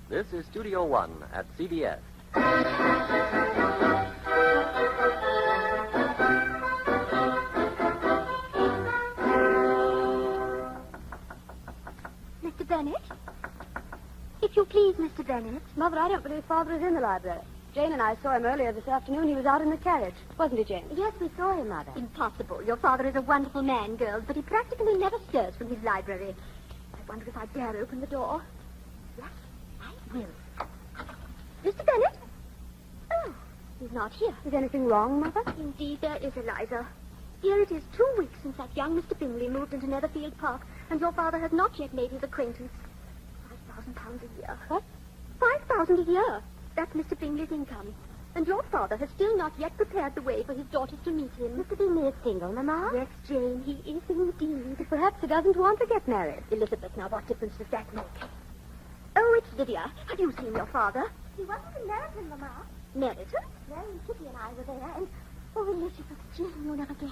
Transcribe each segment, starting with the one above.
This is Studio One at CBS. Mr. Bennett? If you please, Mr. Bennett. Mother, I don't believe Father is in the library. Jane and I saw him earlier this afternoon. He was out in the carriage. Wasn't he, Jane? Yes, we saw him, Mother. Impossible. Your father is a wonderful man, girls, but he practically never stirs from his library. I wonder if I dare open the door. Yes, I will. Mr. Bennett? Oh, he's not here. Is anything wrong, Mother? Indeed, there is, Eliza. Here it is 2 weeks since that young Mr. Bingley moved into Netherfield Park, and your father has not yet made his acquaintance. £5,000 a year. What? 5,000 a year. That's Mr. Bingley's income. And your father has still not yet prepared the way for his daughters to meet him. Mr. Bingley is single, Mamma? Yes, Jane, he is indeed. Perhaps he doesn't want to get married. Elizabeth, now what difference does that make? Oh, it's Lydia. Have you seen your father? He wasn't in Meredith, Mamma. Meredith? Mary and Kitty and I were there, and... Oh, Elizabeth, Jane, you'll never guess.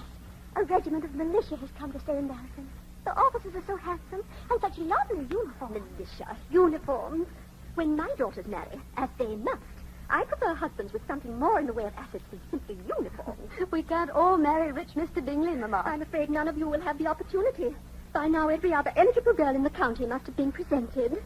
A regiment of militia has come to stay in Meredith. The officers are so handsome, and such lovely uniforms. Militia? Uniforms? When my daughters marry, as they must, I prefer husbands with something more in the way of assets than simply uniforms. We can't all marry rich Mr. Bingley, Mamma. I'm afraid none of you will have the opportunity. By now, every other eligible girl in the county must have been presented.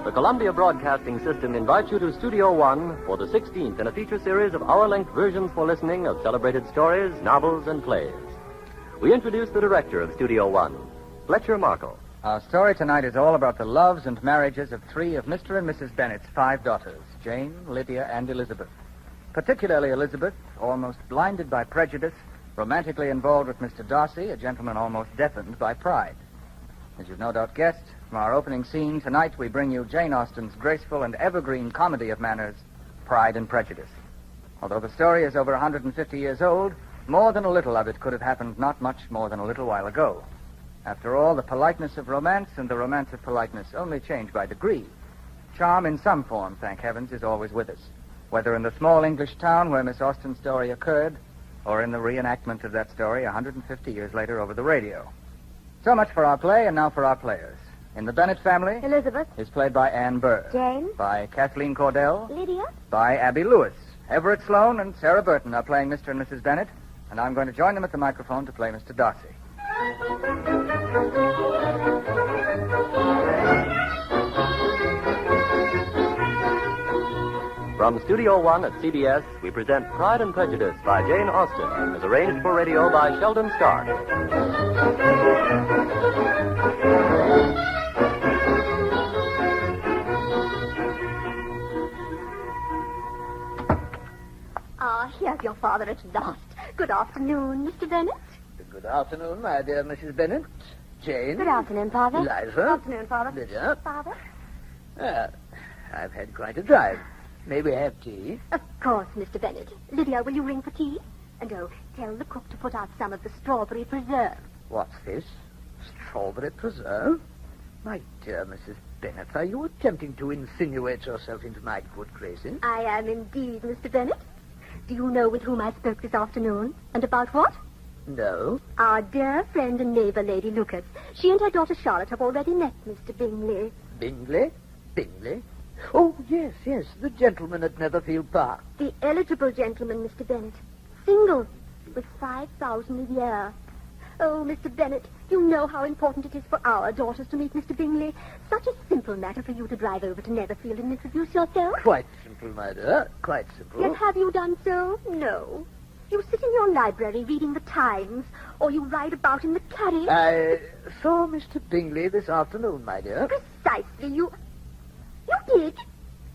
The Columbia Broadcasting System invites you to Studio One for the 16th in a feature series of hour-length versions for listening of celebrated stories, novels, and plays. We introduce the director of Studio One, Fletcher Markle. Our story tonight is all about the loves and marriages of 3 of Mr. and Mrs. Bennett's 5 daughters, Jane, Lydia, and Elizabeth. Particularly Elizabeth, almost blinded by prejudice, romantically involved with Mr. Darcy, a gentleman almost deafened by pride. As you've no doubt guessed, from our opening scene, tonight we bring you Jane Austen's graceful and evergreen comedy of manners, Pride and Prejudice. Although the story is over 150 years old, more than a little of it could have happened not much more than a little while ago. After all, the politeness of romance and the romance of politeness only change by degree. Charm in some form, thank heavens, is always with us, whether in the small English town where Miss Austen's story occurred, or in the reenactment of that story 150 years later over the radio. So much for our play, and now for our players. In the Bennett family... Elizabeth. ...is played by Anne Burr. Jane. By Kathleen Cordell. Lydia? By Abby Lewis. Everett Sloane and Sarah Burton are playing Mr. and Mrs. Bennett, and I'm going to join them at the microphone to play Mr. Darcy. From Studio One at CBS, we present Pride and Prejudice by Jane Austen, as arranged for radio by Sheldon Stark. Here's your father at last. Good afternoon, Mr. Bennett. Good afternoon, my dear Mrs. Bennett. Jane. Good afternoon, Father. Eliza. Good afternoon, Father. Lydia. Father? I've had quite a drive. May we have tea? Of course, Mr. Bennett. Lydia, will you ring for tea? And tell the cook to put out some of the strawberry preserve. What's this? Strawberry preserve? My dear Mrs. Bennett, are you attempting to insinuate yourself into my good graces? I am indeed, Mr. Bennett. Do you know with whom I spoke this afternoon? And about what? No. Our dear friend and neighbor, Lady Lucas. She and her daughter Charlotte have already met Mr. Bingley. Bingley? Bingley? Oh, yes, the gentleman at Netherfield Park. The eligible gentleman, Mr. Bennett. Single, with 5,000 a year. Oh, Mr. Bennett, you know how important it is for our daughters to meet Mr. Bingley. Such a simple matter for you to drive over to Netherfield and introduce yourself. Quite simple, my dear. Quite simple. Yet have you done so? No. You sit in your library reading the Times, or you ride about in the carriage. I saw Mr. Bingley this afternoon, my dear. Precisely. You did?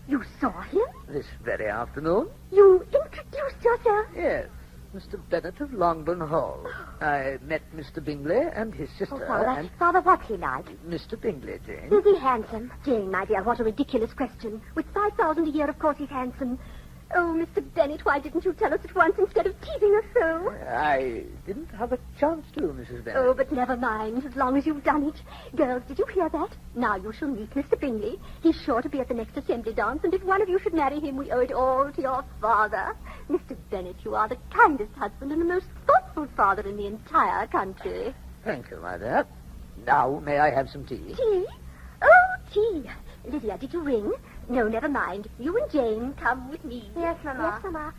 You saw him? This very afternoon? You introduced yourself? Yes. Mr. Bennett of Longbourn Hall. I met Mr. Bingley and his sister. Oh, Father, and Father, what's he like? Mr. Bingley, Jane. Is he handsome? Jane, my dear, what a ridiculous question. With 5,000 a year, of course he's handsome. Oh, Mr. Bennett, why didn't you tell us at once instead of teasing us so? I didn't have a chance to, Mrs. Bennett. Oh, but never mind, as long as you've done it. Girls, did you hear that? Now you shall meet Mr. Bingley. He's sure to be at the next assembly dance, and if one of you should marry him, we owe it all to your father. Mr. Bennett, you are the kindest husband and the most thoughtful father in the entire country. Thank you, my dear. Now, may I have some tea? Tea? Oh, tea. Lydia, did you ring? No, never mind. You and Jane come with me. Yes, Mama. Yes, Mama.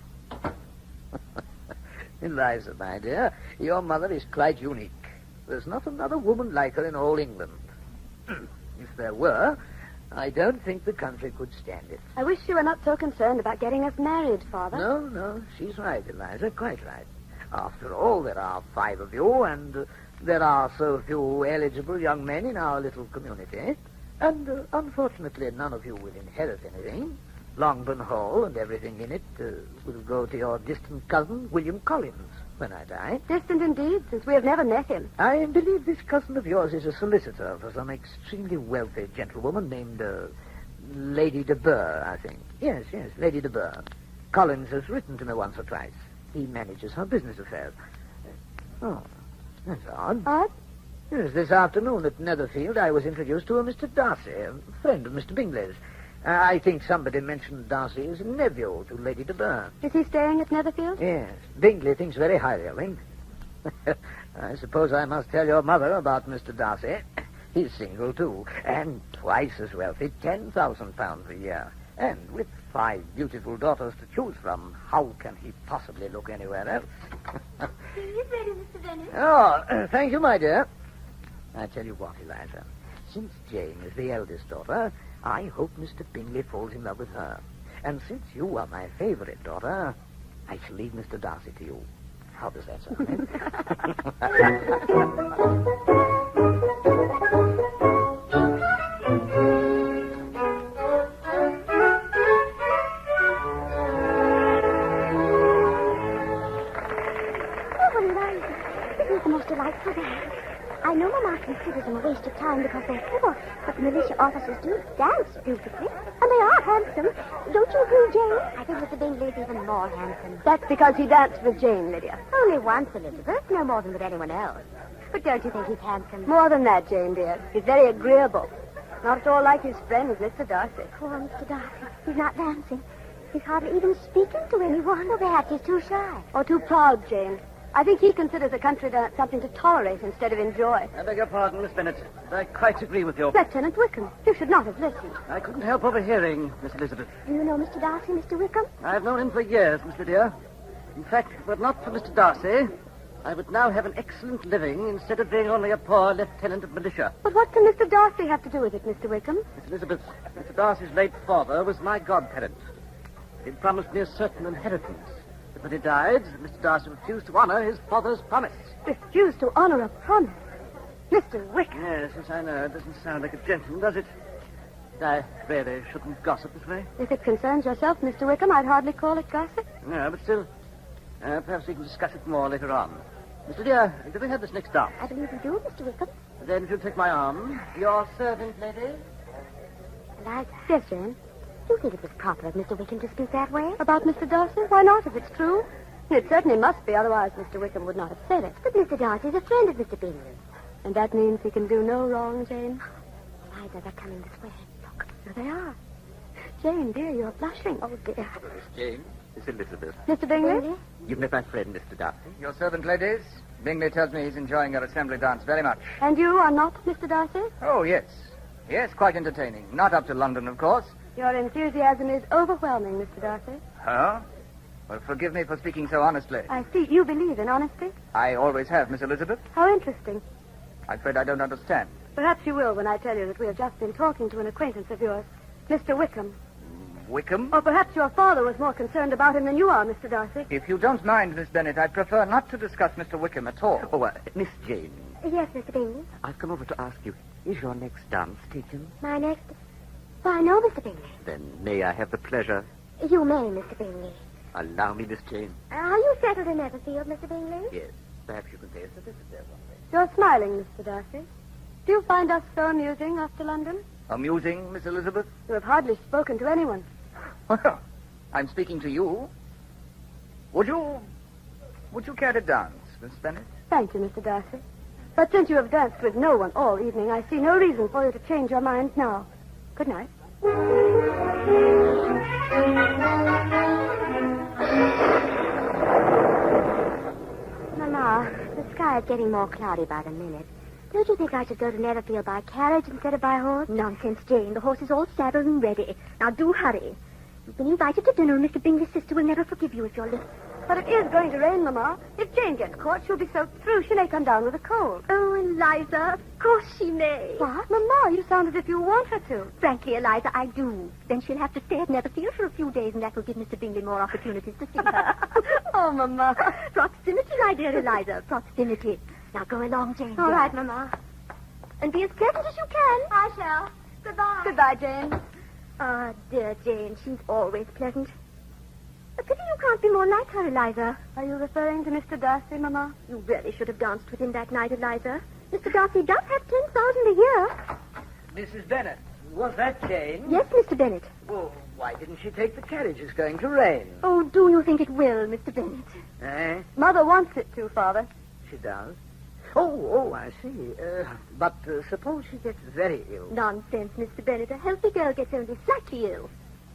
Eliza, my dear, your mother is quite unique. There's not another woman like her in all England. If there were, I don't think the country could stand it. I wish you were not so concerned about getting us married, Father. No, she's right, Eliza, quite right. After all, there are 5 of you, and there are so few eligible young men in our little community. And, unfortunately, none of you will inherit anything. Longbourn Hall and everything in it will go to your distant cousin, William Collins, when I die. Distant indeed, since we have never met him. I believe this cousin of yours is a solicitor for some extremely wealthy gentlewoman named Lady de Burr, I think. Yes, Lady de Burr. Collins has written to me once or twice. He manages her business affairs. Oh, that's odd. Odd? Yes, this afternoon at Netherfield, I was introduced to a Mr. Darcy, a friend of Mr. Bingley's. I think somebody mentioned Darcy as a nephew to Lady de Burr. Is he staying at Netherfield? Yes. Bingley thinks very highly of him. I suppose I must tell your mother about Mr. Darcy. He's single, too, and twice as wealthy, £10,000 a year. And with 5 beautiful daughters to choose from, how can he possibly look anywhere else? Tea is ready, Mr. Bennett. Oh, thank you, my dear. I tell you what, Eliza. Since Jane is the eldest daughter, I hope Mr. Bingley falls in love with her. And since you are my favorite daughter, I shall leave Mr. Darcy to you. How does that sound? Oh, Eliza, this is the most delightful day. I know Mama considers them a waste of time because they're poor, but the militia officers do dance beautifully, and they are handsome. Don't you agree, Jane? I think Mr. Bingley is even more handsome. That's because he danced with Jane, Lydia. Only once, Elizabeth, no more than with anyone else. But don't you think he's handsome? More than that, Jane, dear. He's very agreeable. Not at all like his friend, Mr. Darcy. Poor Mr. Darcy. He's not dancing. He's hardly even speaking to anyone. Or perhaps he's too shy. Or too proud, Jane. I think he considers a country dance something to tolerate instead of enjoy. I beg your pardon, Miss Bennett. I quite agree with you. Lieutenant Wickham, you should not have listened. I couldn't help overhearing, Miss Elizabeth. Do you know Mr. Darcy, Mr. Wickham? I've known him for years, Miss Lydia. In fact, were it not for Mr. Darcy, I would now have an excellent living instead of being only a poor lieutenant of militia. But what can Mr. Darcy have to do with it, Mr. Wickham? Miss Elizabeth, Mr. Darcy's late father was my godparent. He'd promised me a certain inheritance. But when he died, Mr. Darcy refused to honor his father's promise. Refused to honor a promise. Mr. Wickham. Yes, I know. It doesn't sound like a gentleman, does it? I really shouldn't gossip this way. If it concerns yourself, Mr. Wickham, I'd hardly call it gossip. No, but still, perhaps we can discuss it more later on. Mr. Dear, do we have this next dance? I believe we do, Mr. Wickham. Then if you'll take my arm, your servant, lady. Eliza, Yes, Jane. do you think it was proper of Mr. Wickham to speak that way? About Mr. Darcy? Why not, if it's true? It certainly must be, otherwise Mr. Wickham would not have said it. But Mr. Darcy's a friend of Mr. Bingley. And that means he can do no wrong, Jane. Eliza, they're coming this way. Look. There they are. Jane, dear, you're blushing. Oh, dear. Jane, Miss Elizabeth. Mr. Bingley? Bingley? You've met my friend, Mr. Darcy. Your servant, ladies. Bingley tells me he's enjoying your assembly dance very much. And you are not Mr. Darcy? Oh, yes. Yes, quite entertaining. Not up to London, of course. Your enthusiasm is overwhelming, Mr. Darcy. Oh? Well, forgive me for speaking so honestly. I see. You believe in honesty? I always have, Miss Elizabeth. How interesting. I'm afraid I don't understand. Perhaps you will when I tell you that we have just been talking to an acquaintance of yours, Mr. Wickham. Wickham? Or perhaps your father was more concerned about him than you are, Mr. Darcy. If you don't mind, Miss Bennett, I'd prefer not to discuss Mr. Wickham at all. Oh, Miss Jane, Yes, Mr. Bingley. I've come over to ask you, is your next dance taken? My next... Why, no, Mr. Bingley. Then may I have the pleasure? You may, Mr. Bingley. Allow me, Miss Jane. Are you settled in Netherfield, Mr. Bingley? Yes. Perhaps you can pay us a visit there one day. You're smiling, Mr. Darcy. Do you find us so amusing after London? Amusing, Miss Elizabeth? You have hardly spoken to anyone. Well, I'm speaking to you. Would you care to dance, Miss Bennet? Thank you, Mr. Darcy. But since you have danced with no one all evening, I see no reason for you to change your mind now. Good night. Mama, the sky is getting more cloudy by the minute. Don't you think I should go to Netherfield by carriage instead of by horse? Nonsense, Jane. The horse is all saddled and ready. Now do hurry. You've been invited to dinner, and Mr. Bingley's sister will never forgive you if you're late. But it is going to rain, Mama. If Jane gets caught, she'll be soaked through. She may come down with a cold. Oh, Eliza, of course she may. What? Mama, you sound as if you want her to. Frankly, Eliza, I do. Then she'll have to stay at Netherfield for a few days, and that will give Mr. Bingley more opportunities to see her. Oh, Mama. Proximity, my dear Eliza. Proximity. Now go along, Jane. All right, Mama. And be as pleasant as you can. I shall. Goodbye. Goodbye, Jane. Ah, dear Jane, she's always pleasant. A pity you can't be more like her, Eliza. Are you referring to Mr. Darcy, Mama? You really should have danced with him that night, Eliza. Mr. Darcy does have 10,000 a year. Mrs. Bennet, was that Jane? Yes, Mr. Bennet. Well, why didn't she take the carriage? It's going to rain. Oh, do you think it will, Mr. Bennet? Eh? Mother wants it to, Father. She does? Oh, I see. But suppose she gets very ill. Nonsense, Mr. Bennet. A healthy girl gets only slightly ill.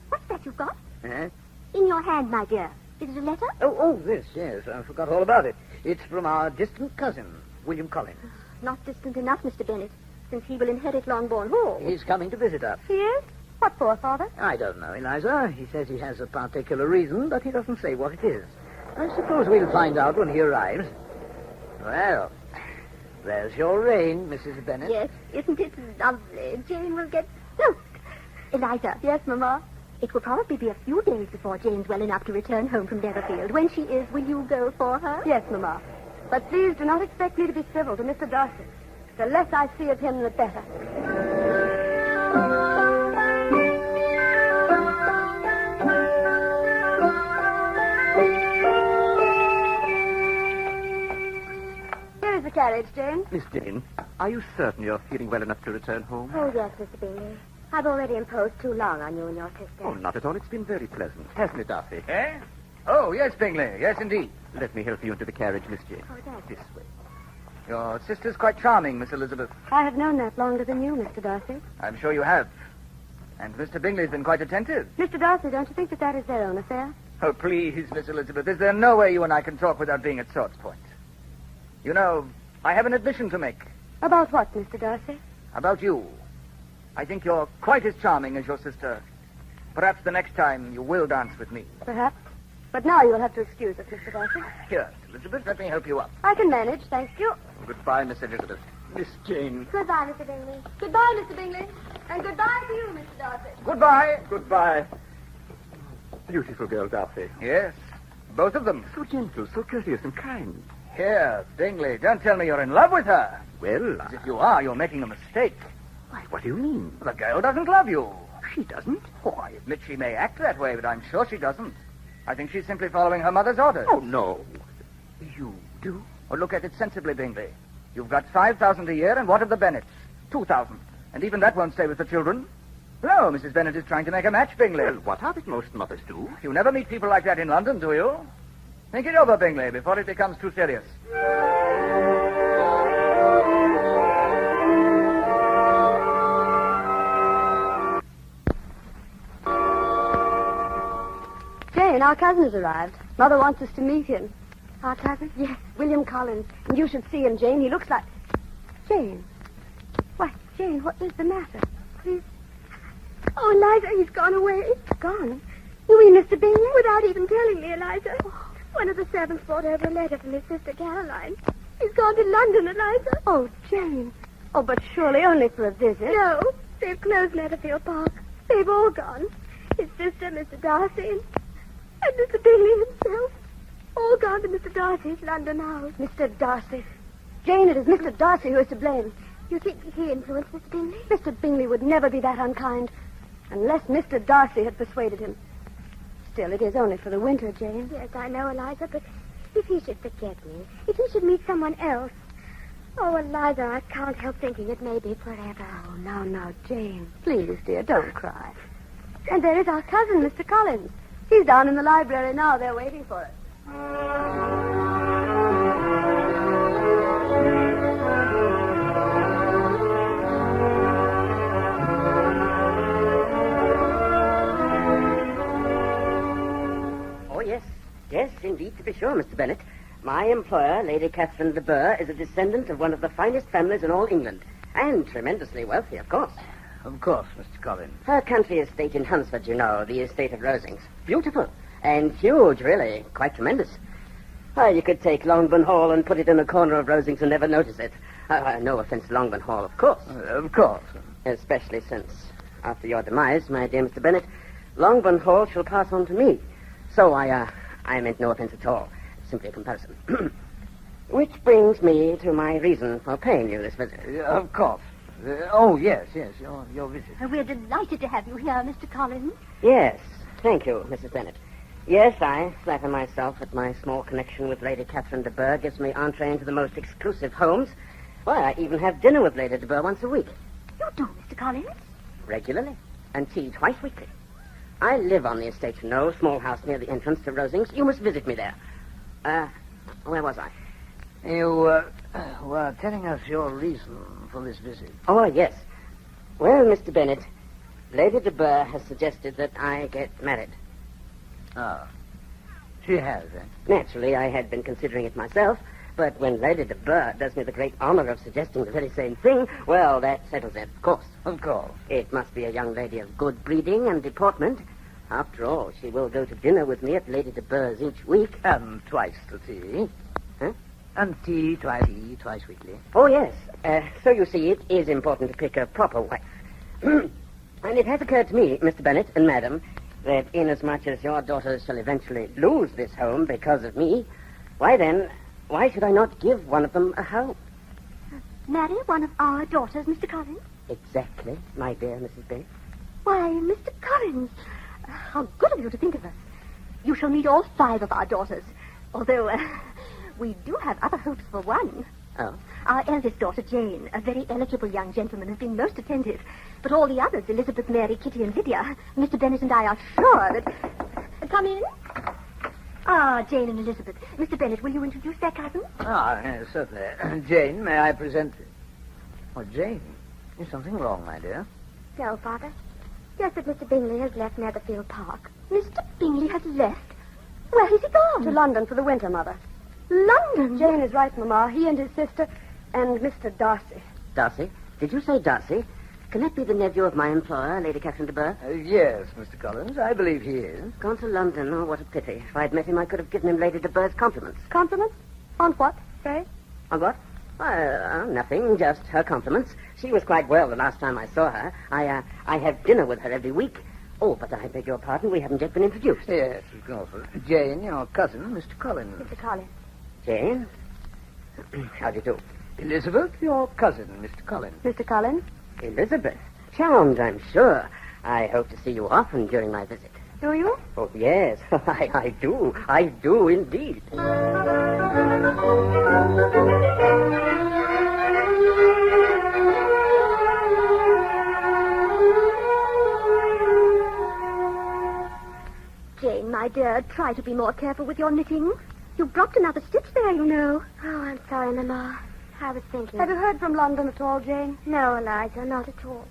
What's that you've got? Eh? In your hand, my dear. Is it a letter? Oh, this, yes. I forgot all about it. It's from our distant cousin, William Collins. Not distant enough, Mr. Bennet, since he will inherit Longbourn Hall. He's coming to visit us. He is? What for, Father? I don't know, Eliza. He says he has a particular reason, but he doesn't say what it is. I suppose we'll find out when he arrives. Well, there's your rain, Mrs. Bennet. Yes, isn't it lovely? Jane will get... No! Eliza. Yes, Mama. It will probably be a few days before Jane's well enough to return home from Netherfield. When she is, will you go for her? Yes, Mama. But please do not expect me to be civil to Mr. Darcy. The less I see of him, the better. Here is the carriage, Jane. Miss Jane, are you certain you're feeling well enough to return home? Oh, yes, Mr. Bingley. I've already imposed too long on you and your sister. Oh, not at all. It's been very pleasant. Hasn't it, Darcy? Eh? Oh, yes, Bingley. Yes, indeed. Let me help you into the carriage, Miss Jane. Oh, thanks. This way. Your sister's quite charming, Miss Elizabeth. I have known that longer than you, Mr. Darcy. I'm sure you have. And Mr. Bingley's been quite attentive. Mr. Darcy, don't you think that is their own affair? Oh, please, Miss Elizabeth. Is there no way you and I can talk without being at sword's point? You know, I have an admission to make. About what, Mr. Darcy? About you. I think you're quite as charming as your sister. Perhaps the next time you will dance with me. Perhaps. But now you'll have to excuse us, Mr. Darcy. Here, Elizabeth, let me help you up. I can manage, thank you. Goodbye, Miss Elizabeth. Miss Jane. Goodbye, Mr. Bingley. Goodbye, Mr. Bingley. And goodbye to you, Mr. Darcy. Goodbye. Goodbye. Beautiful girl, Darcy. Yes, both of them. So gentle, so courteous and kind. Here, Bingley, don't tell me you're in love with her. Well, As if you are, you're making a mistake. why, what do you mean? The girl doesn't love you. She doesn't? Oh, I admit she may act that way, but I'm sure she doesn't. I think she's simply following her mother's orders. Oh, no. You do? Oh, look at it sensibly, Bingley. You've got 5,000 a year, and what of the Bennets? 2,000. And even that won't stay with the children. No, Mrs. Bennet is trying to make a match, Bingley. Well, what of it most mothers do? You never meet people like that in London, do you? Think it over, Bingley, before it becomes too serious. Jane, our cousin has arrived. Mother wants us to meet him. Our cousin? Yes, William Collins. And you should see him, Jane. He looks like... Jane. Why, Jane, what is the matter? Please. Oh, Eliza, he's gone away. Gone? You mean Mr. Bingley? Without even telling me, Eliza. One of the servants brought over a letter from his sister Caroline. He's gone to London, Eliza. Oh, Jane. Oh, but surely only for a visit. No, they've closed Netherfield Park. They've all gone. His sister, Mr. Darcy, and Mr. Bingley himself. All gone to Mr. Darcy's London house. Mr. Darcy. Jane, it is Mr. Darcy who is to blame. You think he influenced Mr. Bingley? Mr. Bingley would never be that unkind, unless Mr. Darcy had persuaded him. Still, it is only for the winter, Jane. Yes, I know, Eliza, but if he should forget me, if he should meet someone else... Oh, Eliza, I can't help thinking it may be forever. Oh, now, Jane. Please, dear, don't cry. And there is our cousin, Mr. Collins. He's down in the library now. They're waiting for us. Oh, yes. Yes, indeed, to be sure, Mr. Bennet. My employer, Lady Catherine de Bourgh, is a descendant of one of the finest families in all England. And tremendously wealthy, of course. Of course, Mr. Collins. Her country estate in Hunsford, you know, the estate of Rosings. Beautiful. And huge, really. Quite tremendous. Why, you could take Longbourn Hall and put it in a corner of Rosings and never notice it. No offense to Longbourn Hall, of course. Of course. Especially since, after your demise, my dear Mr. Bennet, Longbourn Hall shall pass on to me. So I meant no offense at all. Simply a comparison. Which brings me to my reason for paying you this visit. Of course. Yes, your visit. We're delighted to have you here, Mr. Collins. Yes, thank you, Mrs. Bennet. Yes, I flatter myself that my small connection with Lady Catherine de Bourgh gives me entree into the most exclusive homes. Why, I even have dinner with Lady de Bourgh once a week. You do, Mr. Collins? Regularly. And tea twice weekly. I live on the estate, you know, small house near the entrance to Rosings. You must visit me there. Where was I? You were telling us your reason for this visit. Oh, yes. Well, Mr. Bennet, Lady de Bourgh has suggested that I get married. Oh. She has, eh? Naturally, I had been considering it myself, but when Lady de Bourgh does me the great honor of suggesting the very same thing, well, that settles it, of course. Of course. It must be a young lady of good breeding and deportment. After all, she will go to dinner with me at Lady de Bourgh's each week. And twice to tea. Huh? And tea twice weekly. Oh, yes. So you see, it is important to pick a proper wife. And it has occurred to me, Mr. Bennet and Madam, that inasmuch as your daughters shall eventually lose this home because of me, why should I not give one of them a home? Marry one of our daughters, Mr. Collins? Exactly, my dear Mrs. Bennet. Why, Mr. Collins, how good of you to think of us. You shall meet all 5 of our daughters, although we do have other hopes for one. Oh? Our eldest daughter, Jane, a very eligible young gentleman, has been most attentive. But all the others, Elizabeth, Mary, Kitty, and Lydia, Mr. Bennet and I are sure that... Come in. Ah, Jane and Elizabeth. Mr. Bennet, will you introduce their cousins? Yes, certainly. Jane, may I present... Oh, Jane, is something wrong, my dear? No, Father. Just that Mr. Bingley has left Netherfield Park. Mr. Bingley has left? Where has he gone? To London for the winter, Mother. London? Jane is right, Mamma. He and his sister and Mr. Darcy. Darcy? Did you say Darcy? Can that be the nephew of my employer, Lady Catherine de Bourgh? Yes, Mr. Collins, I believe he is. Gone to London. Oh, what a pity. If I'd met him, I could have given him Lady de Bourgh's compliments. Compliments? On what, say? On what? Nothing, just her compliments. She was quite well the last time I saw her. I have dinner with her every week. Oh, but I beg your pardon, we haven't yet been introduced. Yes, of course. Jane, your cousin, Mr. Collins. Mr. Collins. Jane? How do you do? Elizabeth, your cousin, Mr. Collins. Mr. Collins? Elizabeth. Charmed, I'm sure. I hope to see you often during my visit. Do you? Oh, yes. I do. I do indeed. Jane, my dear, try to be more careful with your knitting. You've dropped another stitch there, you know. Oh, I'm sorry, Mamma. I was thinking. Have you heard from London at all, Jane? No, Eliza, not at all.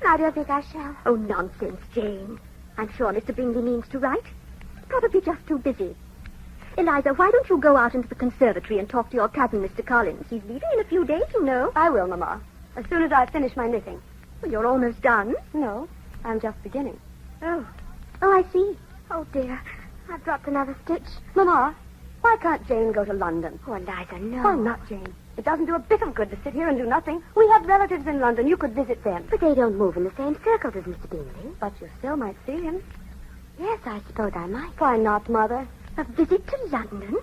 How do you think I shall? Oh, nonsense, Jane. I'm sure Mr. Bingley means to write. Probably just too busy. Eliza, why don't you go out into the conservatory and talk to your cousin, Mr. Collins? He's leaving in a few days, you know. I will, Mamma. As soon as I finish my knitting. Well, you're almost done. No, I'm just beginning. Oh, I see. Oh, dear. I've dropped another stitch. Mamma, why can't Jane go to London? Oh, Eliza, no. Why not, Jane? It doesn't do a bit of good to sit here and do nothing. We have relatives in London. You could visit them. But they don't move in the same circles as Mr. Bingley. But you still might see him. Yes, I suppose I might. Why not, Mother? A visit to London?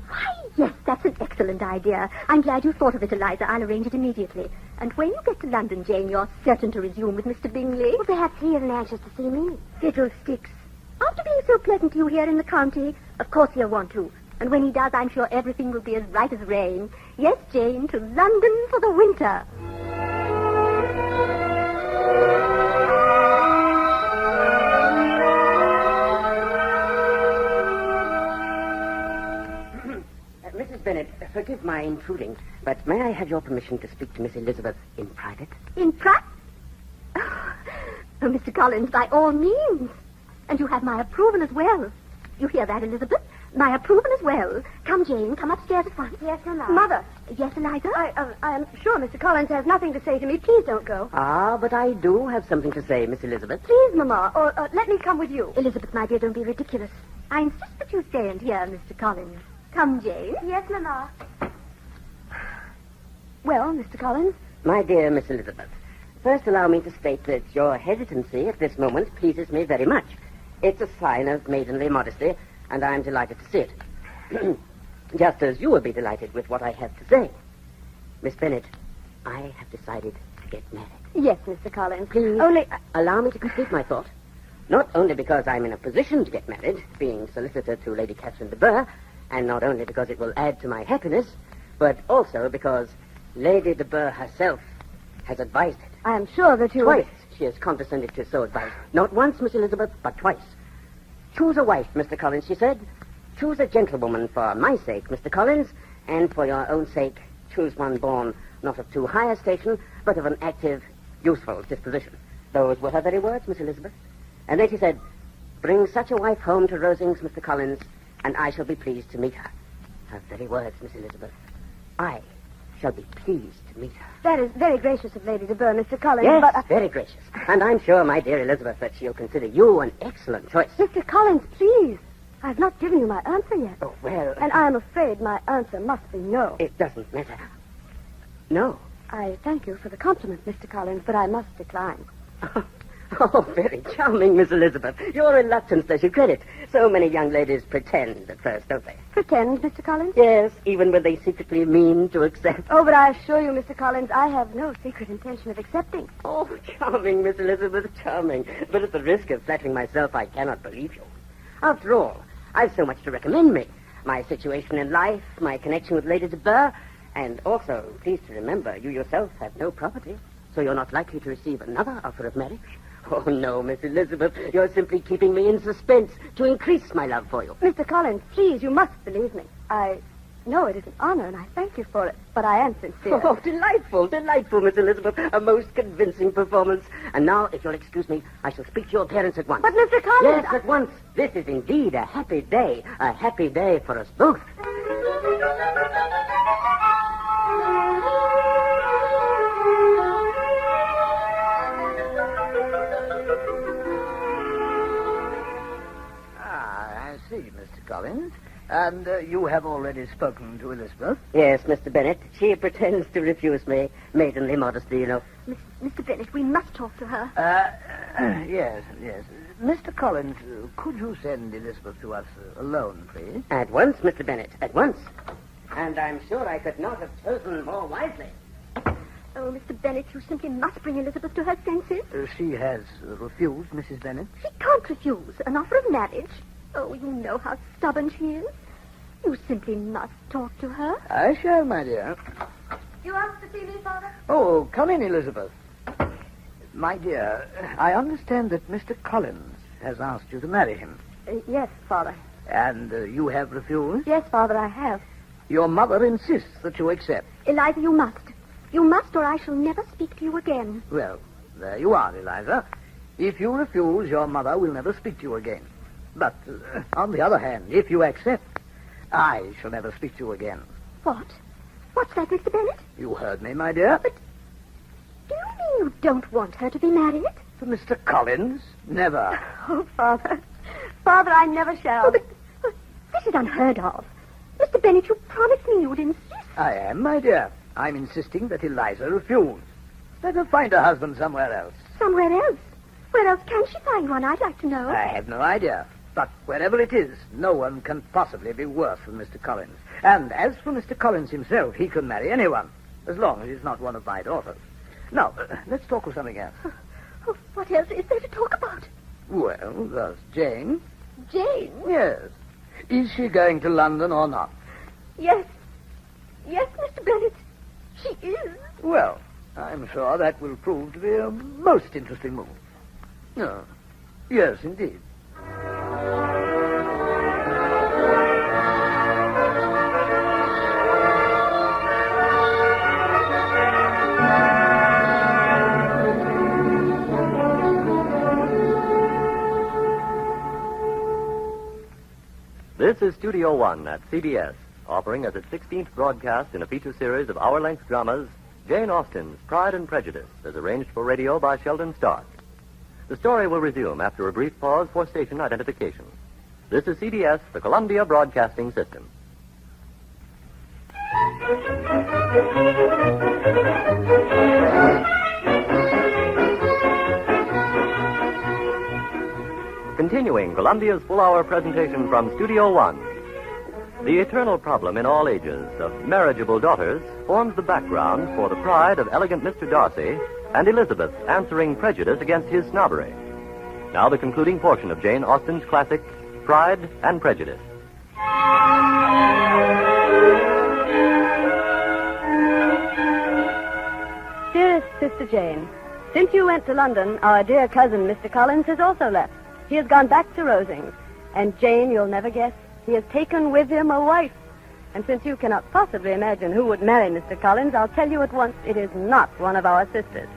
Why, yes, that's an excellent idea. I'm glad you thought of it, Eliza. I'll arrange it immediately. And when you get to London, Jane, you're certain to resume with Mr. Bingley. Well, perhaps he isn't anxious to see me. Fiddlesticks. After being so pleasant to you here in the county, of course he'll want to. And when he does, I'm sure everything will be as right as rain. Yes, Jane, to London for the winter. mind my intruding, but may I have your permission to speak to Miss Elizabeth in private? In private? Oh, Mr. Collins, by all means. And you have my approval as well. You hear that, Elizabeth? My approval as well. Come, Jane, come upstairs at once. Yes, Mama. Mother. Yes, Eliza? I am sure Mr. Collins has nothing to say to me. Please don't go. Ah, but I do have something to say, Miss Elizabeth. Please, Mama, or let me come with you. Elizabeth, my dear, don't be ridiculous. I insist that you stay and hear Mr. Collins. Come, Jane. Yes, Mama. Well, Mr. Collins? My dear Miss Elizabeth, first allow me to state that your hesitancy at this moment pleases me very much. It's a sign of maidenly modesty, and I'm delighted to see it. Just as you will be delighted with what I have to say. Miss Bennet, I have decided to get married. Yes, Mr. Collins. Please, Only... allow me to complete my thought. Not only because I'm in a position to get married, being solicitor to Lady Catherine de Bourgh, and not only because it will add to my happiness, but also because Lady de Bourgh herself has advised it. I am sure that you... Twice she has condescended to so advise. Not once, Miss Elizabeth, but twice. Choose a wife, Mr. Collins, she said. Choose a gentlewoman for my sake, Mr. Collins, and for your own sake, choose one born not of too high a station, but of an active, useful disposition. Those were her very words, Miss Elizabeth. And then she said, bring such a wife home to Rosings, Mr. Collins, and I shall be pleased to meet her. Her very words, Miss Elizabeth. I shall be pleased to meet her. That is very gracious of Lady de Bourgh, Mr. Collins, Yes, but... very gracious. And I'm sure, my dear Elizabeth, that she'll consider you an excellent choice. Mr. Collins, please. I've not given you my answer yet. Oh, well... And I am afraid my answer must be no. It doesn't matter. No. I thank you for the compliment, Mr. Collins, but I must decline. Oh, very charming, Miss Elizabeth. Your reluctance does you credit. So many young ladies pretend at first, don't they? Pretend, Mr. Collins? Yes, even when they secretly mean to accept. Oh, but I assure you, Mr. Collins, I have no secret intention of accepting. Oh, charming, Miss Elizabeth, charming. But at the risk of flattering myself, I cannot believe you. After all, I've so much to recommend me. My situation in life, my connection with Lady de Bourgh, and also, please to remember, you yourself have no property, so you're not likely to receive another offer of marriage. Oh, no, Miss Elizabeth, you're simply keeping me in suspense to increase my love for you. Mr. Collins, please, you must believe me. I know it is an honor, and I thank you for it, but I am sincere. Oh, delightful, delightful, Miss Elizabeth. A most convincing performance. And now, if you'll excuse me, I shall speak to your parents at once. But, Mr. Collins... Yes, at once. This is indeed a happy day for us both. I see, Mr. Collins. And you have already spoken to Elizabeth? Yes, Mr. Bennet. She pretends to refuse me. Maidenly modesty, you know. Mr. Bennet, we must talk to her. Yes. Mr. Collins, could you send Elizabeth to us alone, please? At once, Mr. Bennet, at once. And I'm sure I could not have chosen more wisely. Oh, Mr. Bennet, you simply must bring Elizabeth to her senses. She has refused, Mrs. Bennet. She can't refuse an offer of marriage. Oh, you know how stubborn she is. You simply must talk to her. I shall, my dear. You asked to see me, Father? Oh, come in, Elizabeth. My dear, I understand that Mr. Collins has asked you to marry him. Yes, Father. And you have refused? Yes, Father, I have. Your mother insists that you accept. Eliza, you must. You must, or I shall never speak to you again. Well, there you are, Eliza. If you refuse, your mother will never speak to you again. But, on the other hand, if you accept, I shall never speak to you again. What? What's that, Mr. Bennet? You heard me, my dear. But do you mean you don't want her to be married? To Mr. Collins? Never. Oh, Father. Father, I never shall. Oh, but this is unheard of. Mr. Bennet, you promised me you would insist. I am, my dear. I'm insisting that Eliza refuse. Let her find a husband somewhere else. Somewhere else? Where else can she find one? I'd like to know. I have no idea. But wherever it is, no one can possibly be worse than Mr. Collins. And as for Mr. Collins himself, he can marry anyone, as long as he's not one of my daughters. Now, let's talk of something else. Oh, what else is there to talk about? Well, there's Jane. Jane? Yes. Is she going to London or not? Yes. Yes, Mr. Bennet. She is. Well, I'm sure that will prove to be a most interesting move. Oh, yes, indeed. This is Studio One at CBS, offering as its 16th broadcast in a feature series of hour-length dramas, Jane Austen's Pride and Prejudice, as arranged for radio by Sheldon Stark. The story will resume after a brief pause for station identification. This is CBS, the Columbia Broadcasting System. Continuing Columbia's full-hour presentation from Studio One. The eternal problem in all ages of marriageable daughters forms the background for the pride of elegant Mr. Darcy and Elizabeth answering prejudice against his snobbery. Now the concluding portion of Jane Austen's classic, Pride and Prejudice. Dearest Sister Jane, since you went to London, our dear cousin, Mr. Collins, has also left. He has gone back to Rosings. And Jane, you'll never guess, he has taken with him a wife. And since you cannot possibly imagine who would marry Mr. Collins, I'll tell you at once, it is not one of our sisters.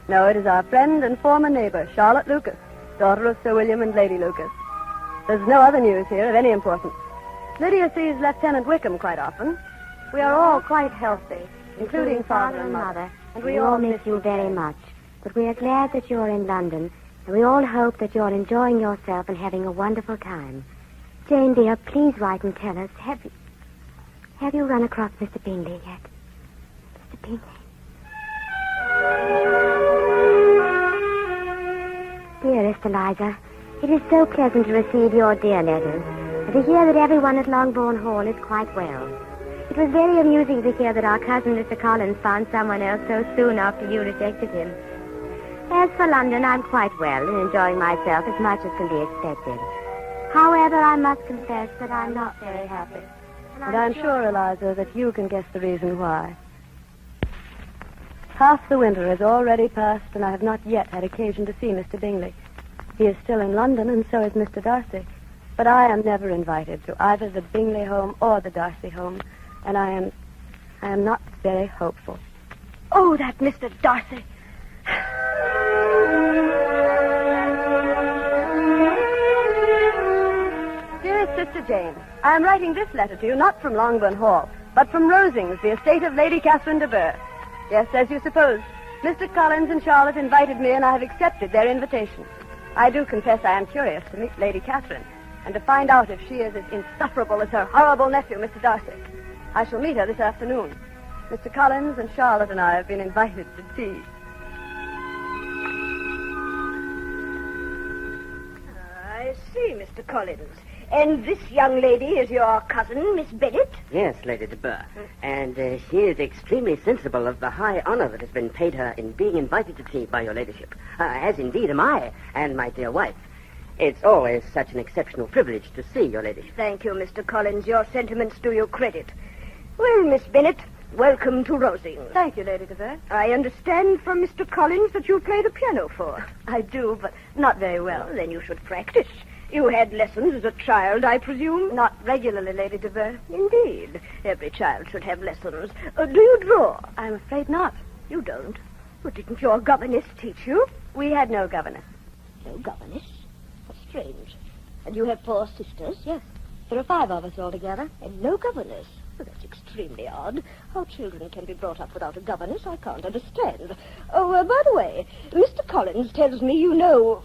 No, it is our friend and former neighbor, Charlotte Lucas, daughter of Sir William and Lady Lucas. There's no other news here of any importance. Lydia sees Lieutenant Wickham quite often. We are all quite healthy, including Father and Mother. And we all miss you very much. But we are glad that you're in London, and we all hope that you're enjoying yourself and having a wonderful time. Jane, dear, please write and tell us, have you run across Mr. Bingley yet? Mr. Bingley? Dearest Eliza, it is so pleasant to receive your dear letters, and to hear that everyone at Longbourn Hall is quite well. It was very amusing to hear that our cousin Mr. Collins found someone else so soon after you rejected him. As for London, I'm quite well and enjoying myself as much as can be expected. However, I must confess that I'm not very happy. And I'm sure, Eliza, that you can guess the reason why. Half the winter has already passed, and I have not yet had occasion to see Mr. Bingley. He is still in London, and so is Mr. Darcy. But I am never invited to either the Bingley home or the Darcy home, and I am not very hopeful. Oh, that Mr. Darcy! Dearest Sister Jane, I am writing this letter to you not from Longbourn Hall, but from Rosings, the estate of Lady Catherine de Bourgh. Yes, as you suppose, Mr. Collins and Charlotte invited me, and I have accepted their invitation. I do confess I am curious to meet Lady Catherine, and to find out if she is as insufferable as her horrible nephew, Mr. Darcy. I shall meet her this afternoon. Mr. Collins and Charlotte and I have been invited to tea. I see, Mr. Collins. And this young lady is your cousin, Miss Bennet? Yes, Lady de Bourgh. And she is extremely sensible of the high honor that has been paid her in being invited to tea by your ladyship. As indeed am I, and my dear wife. It's always such an exceptional privilege to see your ladyship. Thank you, Mr. Collins. Your sentiments do you credit. Well, Miss Bennet, welcome to Rosings. Thank you, Lady de Bourgh. I understand from Mr. Collins that you play the piano for. I do, but not very well. Well, then you should practice. You had lessons as a child, I presume? Not regularly, Lady de Bourgh. Indeed. Every child should have lessons. Do you draw? I'm afraid not. You don't? Well, didn't your governess teach you? We had no governess. No governess? How strange. And you have 4 sisters? Yes. There are 5 of us altogether. And no governess? Well, that's extremely odd. How children can be brought up without a governess, I can't understand. Oh, by the way, Mr. Collins tells me you know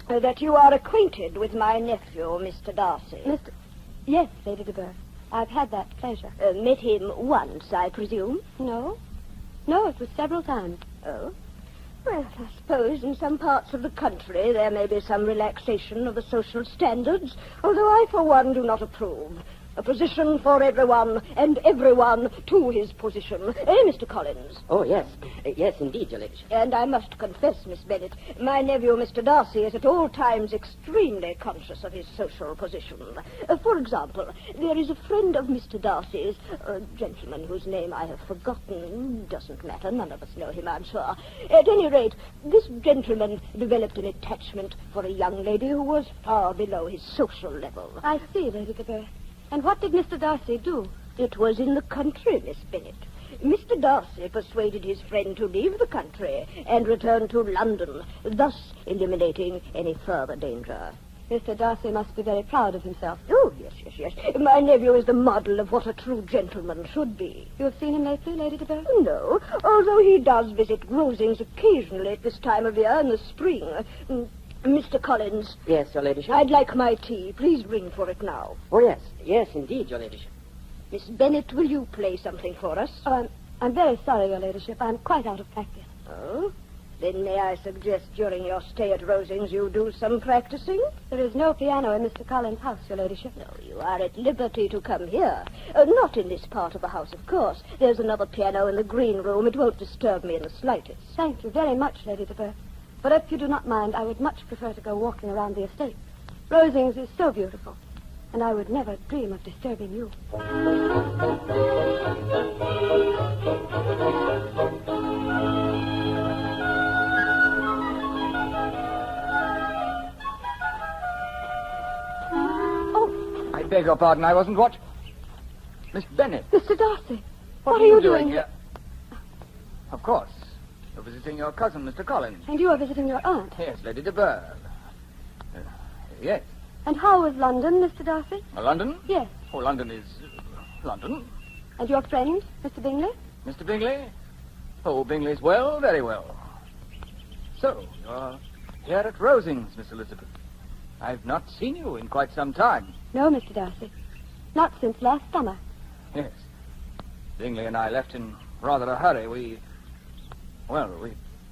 that you are acquainted with my nephew, Mr. Darcy. Yes, Lady de Bourgh. I've had that pleasure. Met him once, I presume? No. No, it was several times. Oh? Well, I suppose in some parts of the country there may be some relaxation of the social standards, although I, for one, do not approve. A position for everyone, and everyone to his position. Eh, Mr. Collins? Oh, yes. Yes, indeed, your ladyship. And I must confess, Miss Bennet, my nephew, Mr. Darcy, is at all times extremely conscious of his social position. For example, there is a friend of Mr. Darcy's, a gentleman whose name I have forgotten. Doesn't matter, none of us know him, I'm sure. At any rate, this gentleman developed an attachment for a young lady who was far below his social level. I see, Lady de Bourgh. And what did Mr. Darcy do? It was in the country, Miss Bennet. Mr. Darcy persuaded his friend to leave the country and return to London, thus eliminating any further danger. Mr. Darcy must be very proud of himself. Oh, yes. My nephew is the model of what a true gentleman should be. You have seen him lately, Lady de Burgh? No, although he does visit Rosings occasionally at this time of year in the spring. Mr. Collins. Yes, your ladyship. I'd like my tea. Please ring for it now. Oh, yes. Yes, indeed, your ladyship. Miss Bennet, will you play something for us? Oh, I'm very sorry, your ladyship. I'm quite out of practice. Oh? Then may I suggest during your stay at Rosings you do some practicing? There is no piano in Mr. Collins' house, your ladyship. No, you are at liberty to come here. Not in this part of the house, of course. There's another piano in the green room. It won't disturb me in the slightest. Thank you very much, Lady de Burgh. But if you do not mind, I would much prefer to go walking around the estate. Rosings is so beautiful, and I would never dream of disturbing you. I beg your pardon, I wasn't watching. Miss Bennet. Mr. Darcy, What are you doing here? Of course. You're visiting your cousin, Mr. Collins. And you are visiting your aunt. Yes, Lady de Burgh. Yes. And how is London, Mr. Darcy? London? Yes. Oh, London is... London. And your friend, Mr. Bingley? Mr. Bingley? Oh, Bingley's well, very well. So, you're here at Rosings, Miss Elizabeth. I've not seen you in quite some time. No, Mr. Darcy. Not since last summer. Yes. Bingley and I left in rather a hurry. We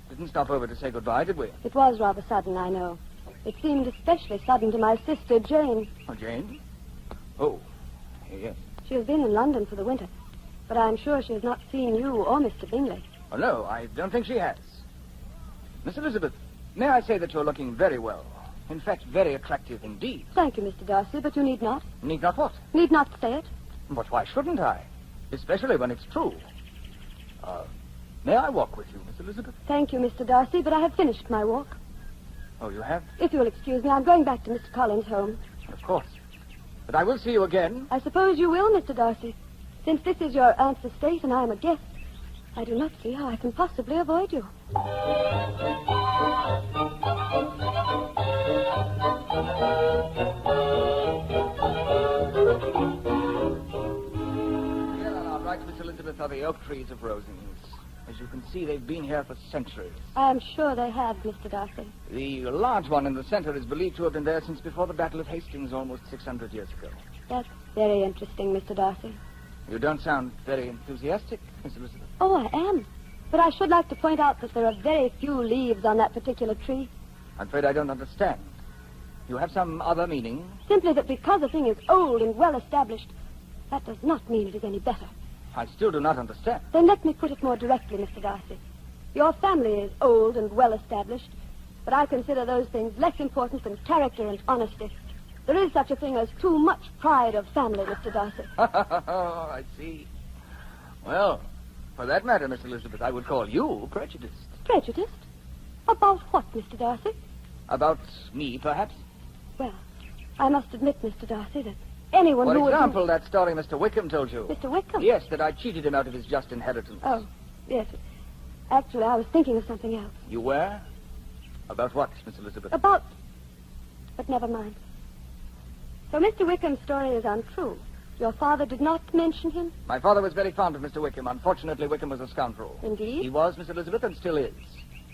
didn't stop over to say goodbye, did we? It was rather sudden, I know. It seemed especially sudden to my sister, Jane. Oh, Jane? Oh, yes. She has been in London for the winter, but I'm sure she has not seen you or Mr. Bingley. Oh, no, I don't think she has. Miss Elizabeth, may I say that you're looking very well. In fact, very attractive indeed. Thank you, Mr. Darcy, but you need not. Need not what? Need not say it. But why shouldn't I? Especially when it's true. May I walk with you, Miss Elizabeth? Thank you, Mr. Darcy, but I have finished my walk. Oh, you have? If you'll excuse me, I'm going back to Mr. Collins' home. Of course. But I will see you again. I suppose you will, Mr. Darcy. Since this is your aunt's estate and I am a guest, I do not see how I can possibly avoid you. Here on our right, Miss Elizabeth, are the oak trees of Rosings. As you can see, they've been here for centuries. I'm sure they have, Mr. Darcy. The large one in the center is believed to have been there since before the Battle of Hastings almost 600 years ago. That's very interesting, Mr. Darcy. You don't sound very enthusiastic, Miss Elizabeth. Oh, I am. But I should like to point out that there are very few leaves on that particular tree. I'm afraid I don't understand. You have some other meaning? Simply that because a thing is old and well established, that does not mean it is any better. I still do not understand. Then let me put it more directly, Mr. Darcy. Your family is old and well established, but I consider those things less important than character and honesty. There is such a thing as too much pride of family, Mr. Darcy. Oh, I see. Well, for that matter, Miss Elizabeth, I would call you prejudiced. Prejudiced? About what, Mr. Darcy? About me, perhaps? Well, I must admit, Mr. Darcy, that anyone For who would... example, that story Mr. Wickham told you. Mr. Wickham? Yes, that I cheated him out of his just inheritance. Oh, yes. Actually, I was thinking of something else. You were? About what, Miss Elizabeth? About... But never mind. So Mr. Wickham's story is untrue. Your father did not mention him? My father was very fond of Mr. Wickham. Unfortunately, Wickham was a scoundrel. Indeed? He was, Miss Elizabeth, and still is.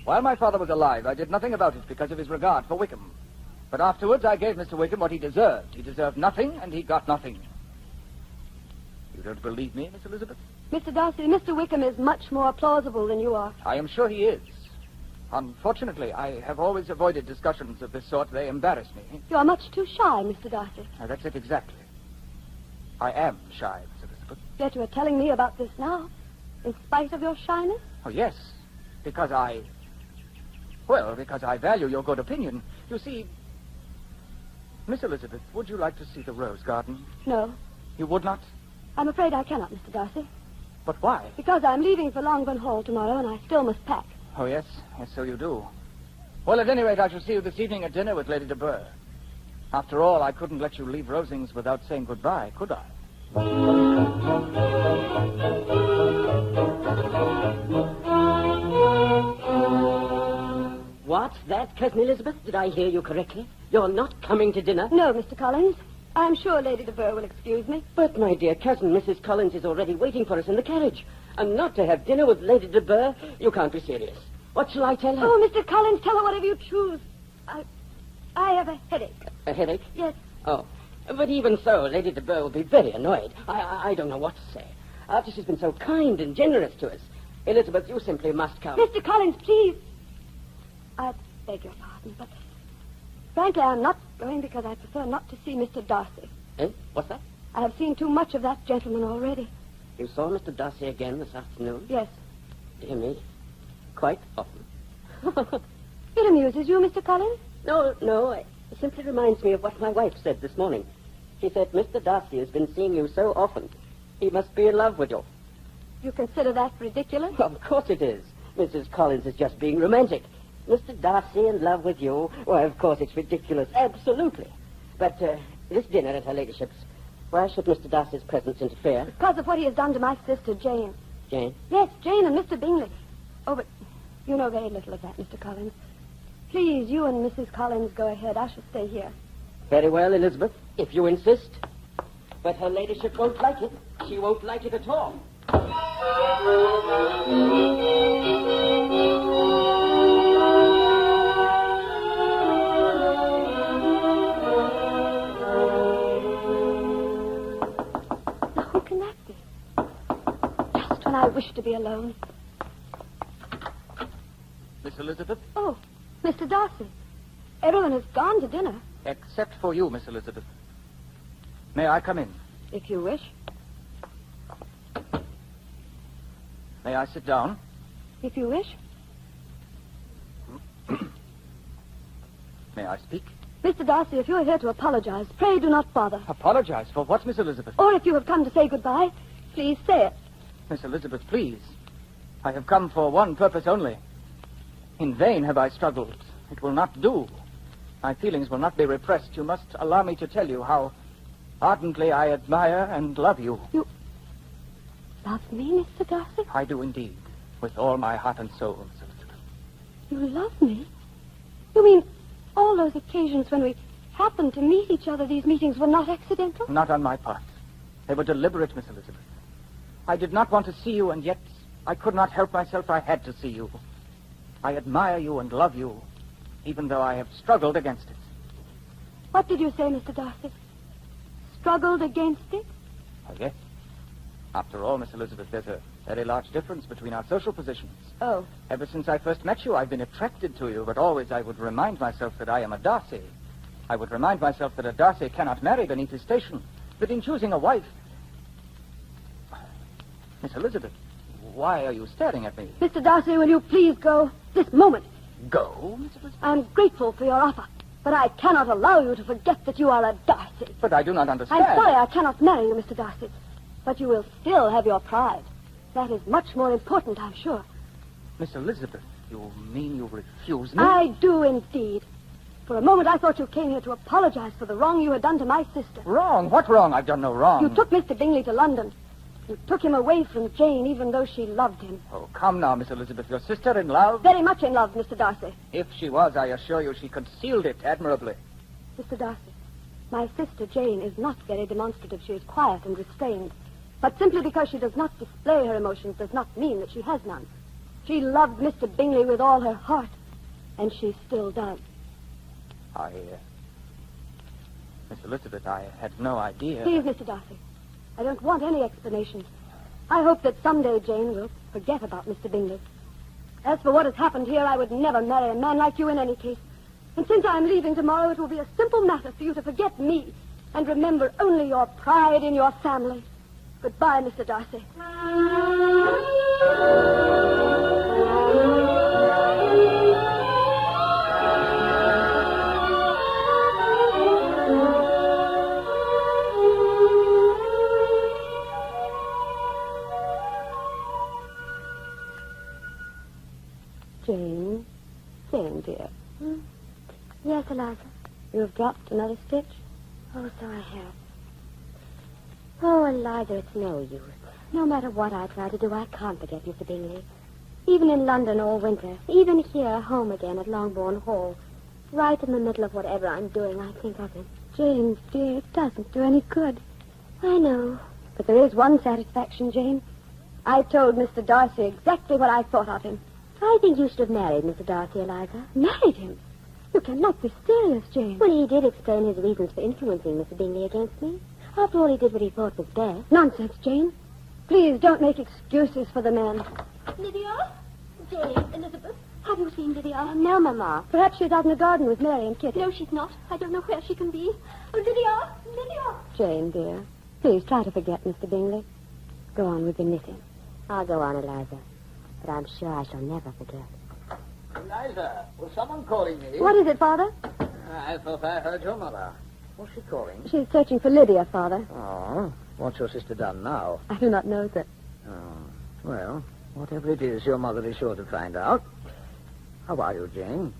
While my father was alive, I did nothing about it because of his regard for Wickham. But afterwards, I gave Mr. Wickham what he deserved. He deserved nothing, and he got nothing. You don't believe me, Miss Elizabeth? Mr. Darcy, Mr. Wickham is much more plausible than you are. I am sure he is. Unfortunately, I have always avoided discussions of this sort. They embarrass me. You are much too shy, Mr. Darcy. Now, that's it exactly. I am shy, Miss Elizabeth. Yet you are telling me about this now, in spite of your shyness? Oh, yes. Because I value your good opinion. You see, Miss Elizabeth, would you like to see the rose garden? No. You would not? I'm afraid I cannot, Mr. Darcy. But why? Because I'm leaving for Longbourn Hall tomorrow, and I still must pack. Oh, yes. Yes, so you do. Well, at any rate, I shall see you this evening at dinner with Lady de Burgh. After all, I couldn't let you leave Rosings without saying goodbye, could I? What? What's that, Cousin Elizabeth? Did I hear you correctly? You're not coming to dinner? No, Mr. Collins. I'm sure Lady de Burgh will excuse me. But, my dear cousin, Mrs. Collins is already waiting for us in the carriage. And not to have dinner with Lady de Burgh? You can't be serious. What shall I tell her? Oh, Mr. Collins, tell her whatever you choose. I have a headache. A headache? Yes. Oh. But even so, Lady de Burgh will be very annoyed. I don't know what to say. After she's been so kind and generous to us. Elizabeth, you simply must come. Mr. Collins, please. I beg your pardon, but frankly, I'm not going because I prefer not to see Mr. Darcy. Eh? What's that? I have seen too much of that gentleman already. You saw Mr. Darcy again this afternoon? Yes. Dear me. Quite often. It amuses you, Mr. Collins? No. It simply reminds me of what my wife said this morning. She said Mr. Darcy has been seeing you so often. He must be in love with you. You consider that ridiculous? Of course it is. Mrs. Collins is just being romantic. Mr. Darcy in love with you? Why, of course it's ridiculous. Absolutely. But this dinner at her ladyship's, why should Mr. Darcy's presence interfere? Because of what he has done to my sister, Jane. Jane? Yes, Jane and Mr. Bingley. Oh, but you know very little of that, Mr. Collins. Please, you and Mrs. Collins go ahead. I shall stay here. Very well, Elizabeth, if you insist. But her ladyship won't like it. She won't like it at all. Who can that be? Just when I wish to be alone. Miss Elizabeth? Oh, Mr. Darcy. Everyone has gone to dinner. Except for you, Miss Elizabeth. May I come in? If you wish. May I sit down? If you wish. May I speak? Mr. Darcy, if you are here to apologize, pray do not bother. Apologize for what, Miss Elizabeth? Or if you have come to say goodbye, please say it. Miss Elizabeth, please. I have come for one purpose only. In vain have I struggled. It will not do. My feelings will not be repressed. You must allow me to tell you how ardently I admire and love you. You love me, Mr. Darcy? I do indeed, with all my heart and soul, Miss Elizabeth. You love me? You mean all those occasions when we happened to meet each other, these meetings were not accidental? Not on my part. They were deliberate, Miss Elizabeth. I did not want to see you, and yet I could not help myself. I had to see you. I admire you and love you, even though I have struggled against it. What did you say, Mr. Darcy? Struggled against it? Oh, yes. After all, Miss Elizabeth, there's a very large difference between our social positions. Oh. Ever since I first met you, I've been attracted to you, but always I would remind myself that I am a Darcy. I would remind myself that a Darcy cannot marry beneath his station, that in choosing a wife... Miss Elizabeth, why are you staring at me? Mr. Darcy, will you please go this moment? Go, Miss Elizabeth? I'm grateful for your offer, but I cannot allow you to forget that you are a Darcy. But I do not understand. I'm sorry I cannot marry you, Mr. Darcy, but you will still have your pride. That is much more important, I'm sure. Miss Elizabeth, you mean you refuse me? I do indeed. For a moment, I thought you came here to apologize for the wrong you had done to my sister. Wrong? What wrong? I've done no wrong. You took Mr. Bingley to London. You took him away from Jane, even though she loved him. Oh, come now, Miss Elizabeth. Your sister in love? Very much in love, Mr. Darcy. If she was, I assure you she concealed it admirably. Mr. Darcy, my sister Jane is not very demonstrative. She is quiet and restrained. But simply because she does not display her emotions does not mean that she has none. She loved Mr. Bingley with all her heart, and she still does. Miss Elizabeth, I had no idea. Please, Mr. Darcy, I don't want any explanations. I hope that someday Jane will forget about Mr. Bingley. As for what has happened here, I would never marry a man like you in any case. And since I'm leaving tomorrow, it will be a simple matter for you to forget me and remember only your pride in your family. Goodbye, Mr. Darcy. Jane, dear. Yes, Eliza. You have dropped another stitch? Oh, so I have. Oh, Eliza, it's no use. No matter what I try to do, I can't forget Mr. Bingley. Even in London all winter. Even here, home again at Longbourn Hall. Right in the middle of whatever I'm doing, I think of him. Jane, dear, it doesn't do any good. I know. But there is one satisfaction, Jane. I told Mr. Darcy exactly what I thought of him. I think you should have married Mr. Darcy, Eliza. Married him? You cannot be serious, Jane. Well, he did explain his reasons for influencing Mr. Bingley against me. After all, he did what he thought was best. Nonsense, Jane. Please don't make excuses for the man. Lydia? Jane, Elizabeth, have you seen Lydia? No, Mama. Perhaps she's out in the garden with Mary and Kitty. No, she's not. I don't know where she can be. Oh, Lydia! Lydia! Jane, dear, please try to forget Mr. Bingley. Go on with your knitting. I'll go on, Eliza. But I'm sure I shall never forget. Eliza, was someone calling me? What is it, Father? I thought I heard your mother. What's she calling? She's searching for Lydia, Father. Oh, what's your sister done now? I do not know, sir. Oh, well, whatever it is, your mother is sure to find out. How are you, Jane?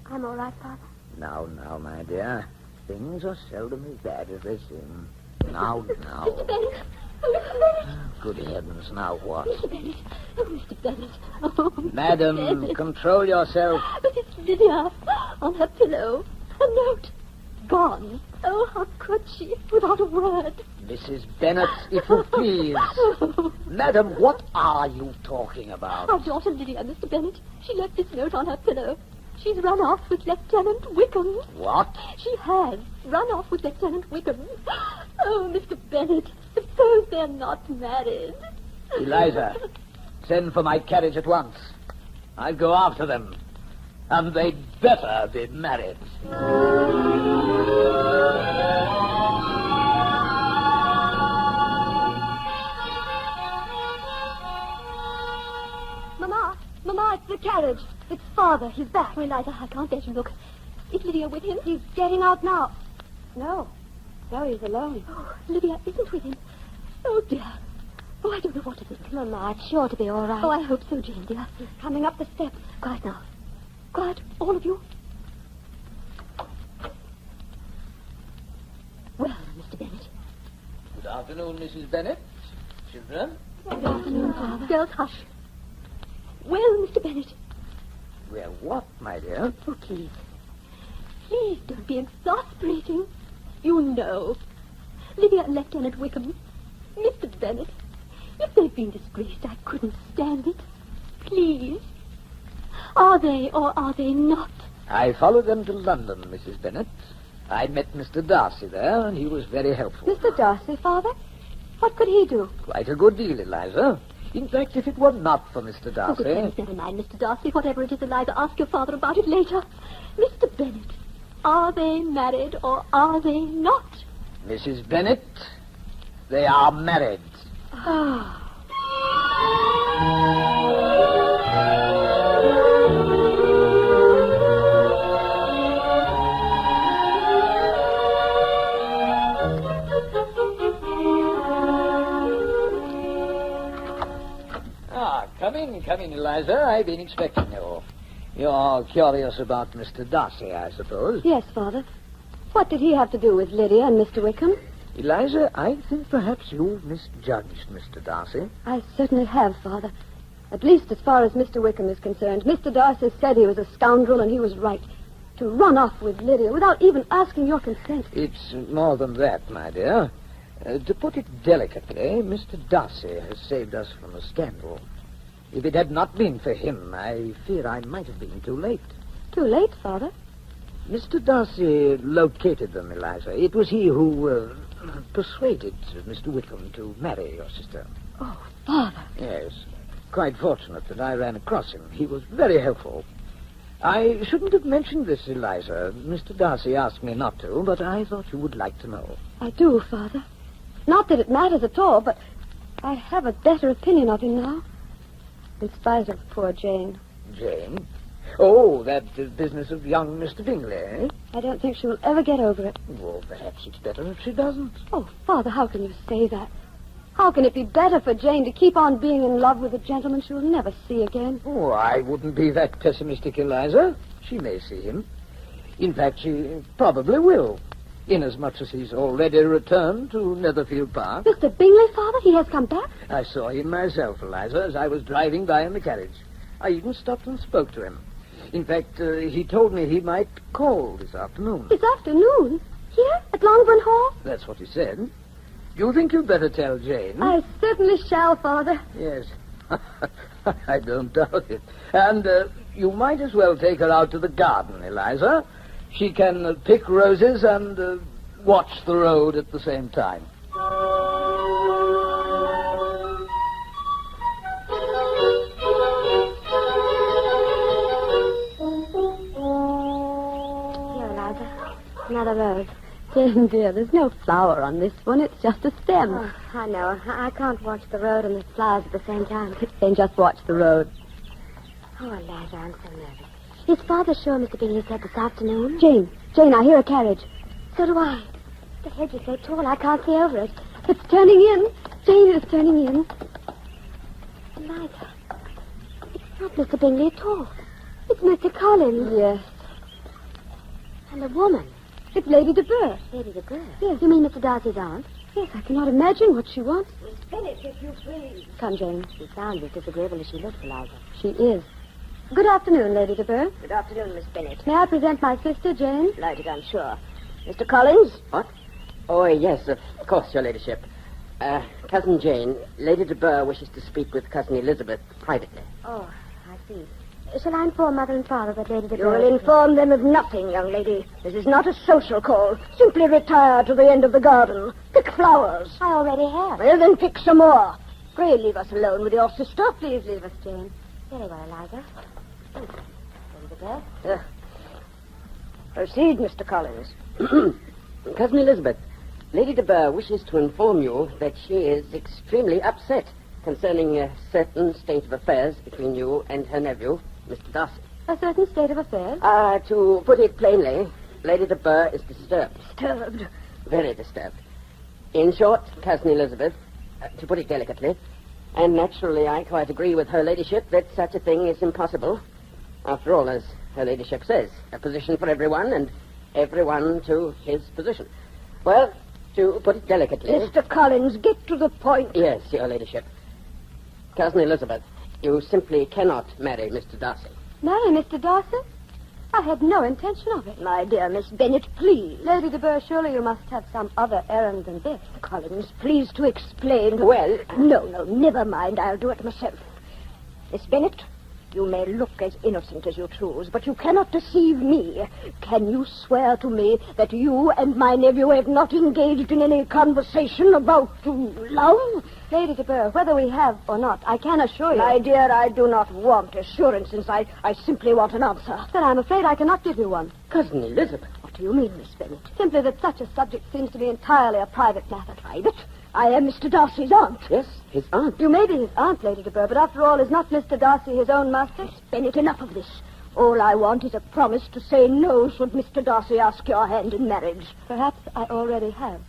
I'm all right, Father. Now, my dear. Things are seldom as bad as they seem. Now. Mr. Bennet! Oh, Mr. Bennet! Good heavens, now what? Mr. Bennet! Oh, Mr. Bennet! Oh, Madam, Mr. Bennet. control yourself. But it's Lydia on her pillow. A note. Gone. Oh, how could she, without a word? Mrs. Bennet, if you please. Madam, what are you talking about? Our daughter Lydia, Mr. Bennet. She left this note on her pillow. She's run off with Lieutenant Wickham. What? She has run off with Lieutenant Wickham. Oh, Mr. Bennet, suppose they're not married. Eliza, send for my carriage at once. I'll go after them. And they'd better be married. Mama, it's the carriage. It's Father. He's back. Oh, Eliza, I can't let you look. Is Lydia with him? He's getting out now. No, he's alone. Oh, Lydia isn't with him. Oh, dear. Oh, I don't know what to think. Mama, it's sure to be all right. Oh, I hope so, Jane, dear. He's coming up the steps. Quiet now. Quiet, all of you. Well, Mr. Bennet. Good afternoon, Mrs. Bennet. Children. Good afternoon, Father. Girls, hush. Well, Mr. Bennet. Well, what, my dear? Oh, please. Please don't be exasperating. You know. Lydia and Lieutenant Wickham. Mr. Bennet. If they've been disgraced, I couldn't stand it. Please. Are they or are they not? I followed them to London, Mrs. Bennet. I met Mr. Darcy there, and he was very helpful. Mr. Darcy, Father? What could he do? Quite a good deal, Eliza. In fact, if it were not for Mr. Oh, Darcy... good heavens, never mind, Mr. Darcy. Whatever it is, Eliza, ask your father about it later. Mr. Bennet, are they married or are they not? Mrs. Bennet, they are married. Ah. Come in, Eliza. I've been expecting you. You're curious about Mr. Darcy, I suppose. Yes, Father. What did he have to do with Lydia and Mr. Wickham? Eliza, I think perhaps you've misjudged Mr. Darcy. I certainly have, Father. At least as far as Mr. Wickham is concerned. Mr. Darcy said he was a scoundrel, and he was right. To run off with Lydia without even asking your consent. It's more than that, my dear. To put it delicately, Mr. Darcy has saved us from a scandal. If it had not been for him, I fear I might have been too late. Too late, Father? Mr. Darcy located them, Eliza. It was he who persuaded Mr. Wickham to marry your sister. Oh, Father. Yes. Quite fortunate that I ran across him. He was very helpful. I shouldn't have mentioned this, Eliza. Mr. Darcy asked me not to, but I thought you would like to know. I do, Father. Not that it matters at all, but I have a better opinion of him now. In spite of poor Jane. Jane? Oh, that business of young Mr. Bingley, eh? I don't think she will ever get over it. Well, perhaps it's better if she doesn't. Oh, Father, how can you say that? How can it be better for Jane to keep on being in love with a gentleman she will never see again? Oh, I wouldn't be that pessimistic, Eliza. She may see him. In fact, she probably will. inasmuch as he's already returned to Netherfield Park. Mr. Bingley, Father? He has come back? I saw him myself, Eliza, as I was driving by in the carriage. I even stopped and spoke to him. In fact, he told me he might call this afternoon. This afternoon? Here? At Longbourn Hall? That's what he said. Do you think you'd better tell Jane? I certainly shall, Father. Yes. I don't doubt it. And you might as well take her out to the garden, Eliza. She can pick roses and watch the road at the same time. Here, Eliza. Another rose. Jane, dear, there's no flower on this one. It's just a stem. Oh, I know. I can't watch the road and the flowers at the same time. Jane, just watch the road. Oh, Eliza, I'm so nervous. Is Father sure Mr. Bingley said this afternoon? Jane, I hear a carriage. So do I. The hedge is so tall I can't see over it. It's turning in. Jane, it is turning in. Eliza, it's not Mr. Bingley at all. It's Mr. Collins. Yes. And a woman. It's Lady de Burgh. Lady de Burgh? Yes. You mean Mr. Darcy's aunt? Yes, I cannot imagine what she wants. Miss Bennet, if you please. Come, Jane. She sounds as disagreeable as she looks, Eliza. She is. Good afternoon, Lady de Burgh. Good afternoon, Miss Bennet. May I present my sister, Jane? Delighted, I'm sure. Mr. Collins? What? Oh, yes, of course, Your Ladyship. Cousin Jane, Lady de Burgh wishes to speak with Cousin Elizabeth privately. Oh, I see. Shall I inform Mother and Father that Lady de You Burgh... will inform them of nothing, young lady. This is not a social call. Simply retire to the end of the garden. Pick flowers. I already have. Well, then pick some more. Pray leave us alone with your sister. Please leave us, Jane. Very well, Eliza. Lady de Burgh. Proceed, Mr. Collins. Cousin Elizabeth, Lady de Burgh wishes to inform you that she is extremely upset concerning a certain state of affairs between you and her nephew, Mr. Darcy. A certain state of affairs? To put it plainly, Lady de Burgh is disturbed. Disturbed? Very disturbed. In short, Cousin Elizabeth, to put it delicately, and naturally I quite agree with her ladyship that such a thing is impossible. After all, as her ladyship says, a position for everyone and everyone to his position. Well, to put it delicately... Mr. Collins, get to the point. Yes, Your Ladyship. Cousin Elizabeth, you simply cannot marry Mr. Darcy. Marry Mr. Darcy? I had no intention of it. My dear Miss Bennet, please. Lady de Burgh, surely you must have some other errand than this. Collins, please to explain. Well... No, never mind. I'll do it myself. Miss Bennet, you may look as innocent as you choose, but you cannot deceive me. Can you swear to me that you and my nephew have not engaged in any conversation about love? Lady de Burgh, whether we have or not, I can assure you... My dear, I do not want assurances. I simply want an answer. Then I'm afraid I cannot give you one. Cousin Elizabeth. What do you mean, Miss Bennet? Simply that such a subject seems to be entirely a private matter. Private? I am Mr. Darcy's aunt. Yes, his aunt. You may be his aunt, Lady de Burgh, but after all, is not Mr. Darcy his own master? Miss Bennet, enough of this. All I want is a promise to say no should Mr. Darcy ask your hand in marriage. Perhaps I already have.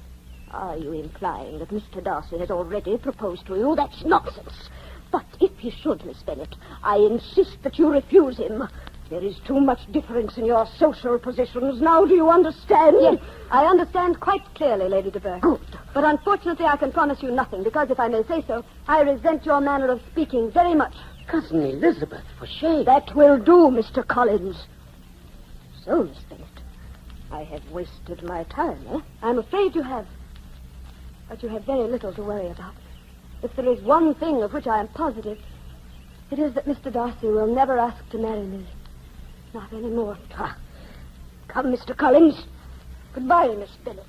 Are you implying that Mr. Darcy has already proposed to you? That's nonsense. But if he should, Miss Bennet, I insist that you refuse him. There is too much difference in your social positions. Now, do you understand? Yes, I understand quite clearly, Lady de Burgh. Good. But unfortunately, I can promise you nothing, because if I may say so, I resent your manner of speaking very much. Cousin Elizabeth, for shame. That will do, Mr. Collins. So, Miss Bennet, I have wasted my time, eh? I'm afraid you have. But you have very little to worry about. If there is one thing of which I am positive, it is that Mr. Darcy will never ask to marry me. Not anymore. Come, Mr. Collins. Goodbye, Miss Bennet.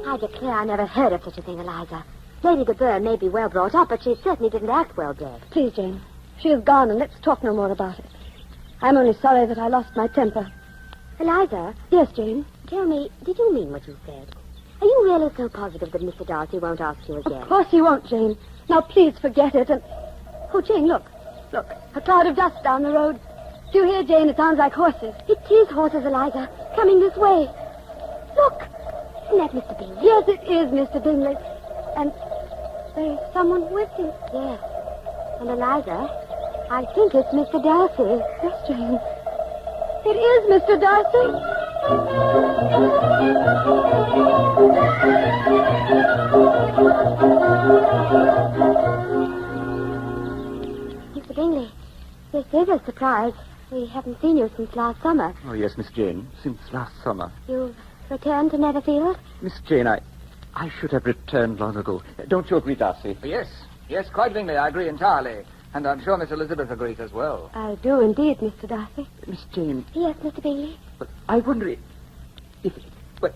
I declare I never heard of such a thing, Eliza. Lady de Burgh may be well brought up, but she certainly didn't act well bred. Please, Jane. She is gone, and let's talk no more about it. I'm only sorry that I lost my temper. Eliza? Yes, Jane? Tell me, did you mean what you said? Are you really so positive that Mr. Darcy won't ask you again? Of course he won't, Jane. Now, please forget it and... Oh, Jane, look. Look, a cloud of dust down the road. Do you hear, Jane? It sounds like horses. It is horses, Eliza. Coming this way. Look. Isn't that Mr. Bingley? Yes, it is Mr. Bingley. And There's someone with him. Yes. And Eliza, I think it's Mr. Darcy. Yes, Jane. It is Mr. Darcy. Mr. Bingley, this is a surprise. We haven't seen you since last summer. Oh, yes, Miss Jane. Since last summer. You've returned to Netherfield? Miss Jane, I should have returned long ago. Don't you agree, Darcy? Yes, quite Bingley, I agree entirely. And I'm sure Miss Elizabeth agrees as well. I do indeed, Mr. Darcy. Miss Jane, Yes, Mr. Bingley. but I wonder if... Well,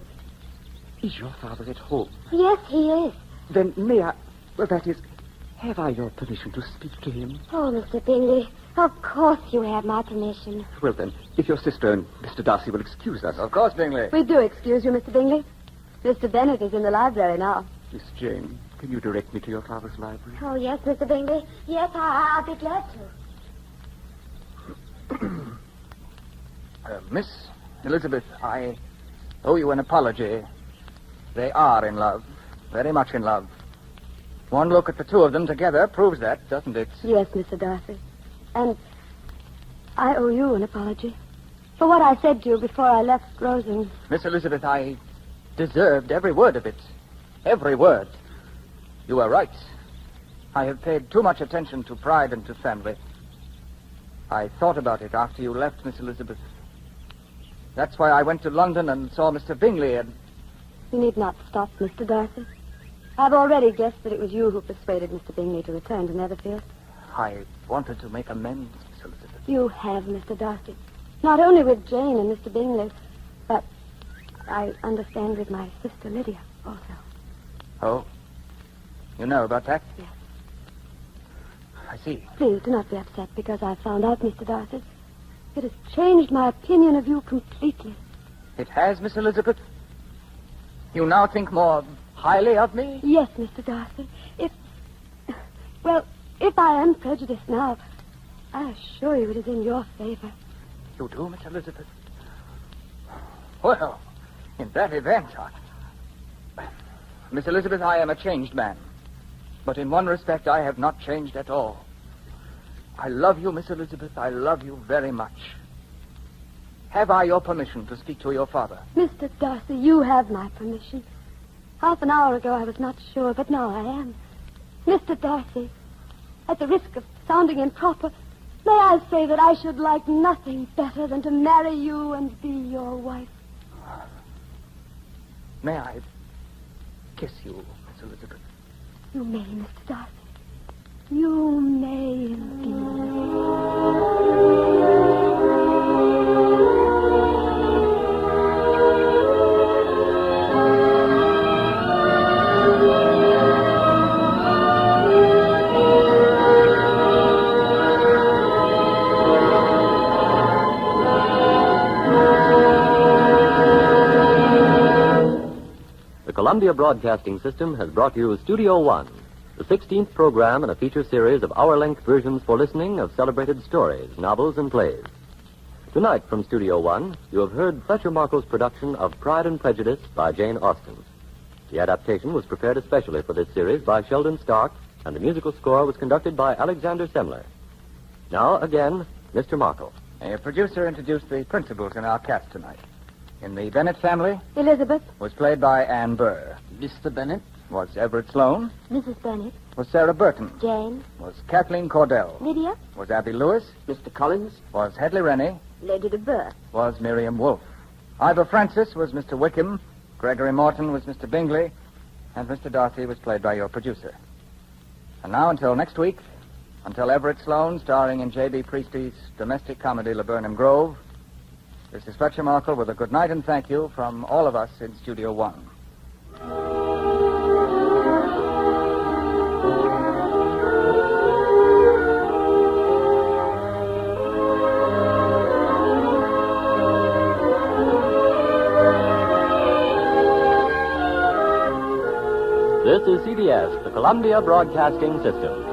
is your father at home? Yes, he is. Then may I... Well, that is... Have I your permission to speak to him? Oh, Mr. Bingley, of course you have my permission. Well, then, if your sister and Mr. Darcy will excuse us... Of course, Bingley. We do excuse you, Mr. Bingley. Mr. Bennet is in the library now. Miss Jane, can you direct me to your father's library? Oh, yes, Mr. Bingley. Yes, I'll be glad to. Miss Elizabeth, I owe you an apology. They are in love. Very much in love. One look at the two of them together proves that, doesn't it? Yes, Mr. Darcy. And I owe you an apology for what I said to you before I left Rosings. Miss Elizabeth, I deserved every word of it. Every word. You were right. I have paid too much attention to pride and to family. I thought about it after you left, Miss Elizabeth. That's why I went to London and saw Mr. Bingley and... You need not stop, Mr. Darcy. I've already guessed that it was you who persuaded Mr. Bingley to return to Netherfield. I wanted to make amends, Miss Elizabeth. You have, Mr. Darcy. Not only with Jane and Mr. Bingley, but I understand with my sister Lydia also. Oh? You know about that? Yes. I see. Please do not be upset because I found out, Mr. Darcy. It has changed my opinion of you completely. It has, Miss Elizabeth? You now think more highly of me? Yes, Mr. Darcy. If I am prejudiced now, I assure you it is in your favor. You do, Miss Elizabeth? Well, in that event, Miss Elizabeth, I am a changed man. But in one respect, I have not changed at all. I love you, Miss Elizabeth. I love you very much. Have I your permission to speak to your father? Mr. Darcy, you have my permission. Half an hour ago, I was not sure, but now I am. Mr. Darcy, at the risk of sounding improper, may I say that I should like nothing better than to marry you and be your wife. May I kiss you, Miss Elizabeth? You may, Mr. Darcy. You may indeed. The Columbia Broadcasting System has brought you Studio One, the 16th program in a feature series of hour-length versions for listening of celebrated stories, novels, and plays. Tonight from Studio One, you have heard Fletcher Markle's production of Pride and Prejudice by Jane Austen. The adaptation was prepared especially for this series by Sheldon Stark, and the musical score was conducted by Alexander Semler. Now, again, Mr. Markle. A producer introduced the principals in our cast tonight. In the Bennet family, Elizabeth, was played by Anne Burr. Mr. Bennet? Was Everett Sloane. Mrs. Bennet, Was Sarah Burton. Jane, Was Kathleen Cordell. Lydia, Was Abby Lewis. Mr. Collins? Was Hedley Rennie. Lady de Burgh. Was Miriam Wolfe. Ivor Francis was Mr. Wickham. Gregory Morton was Mr. Bingley. And Mr. Darcy was played by your producer. And now, until next week, until Everett Sloane, starring in J.B. Priestley's domestic comedy, Laburnum Grove, this is Fletcher Markle with a good night and thank you from all of us in Studio One. This is CBS, the Columbia Broadcasting System.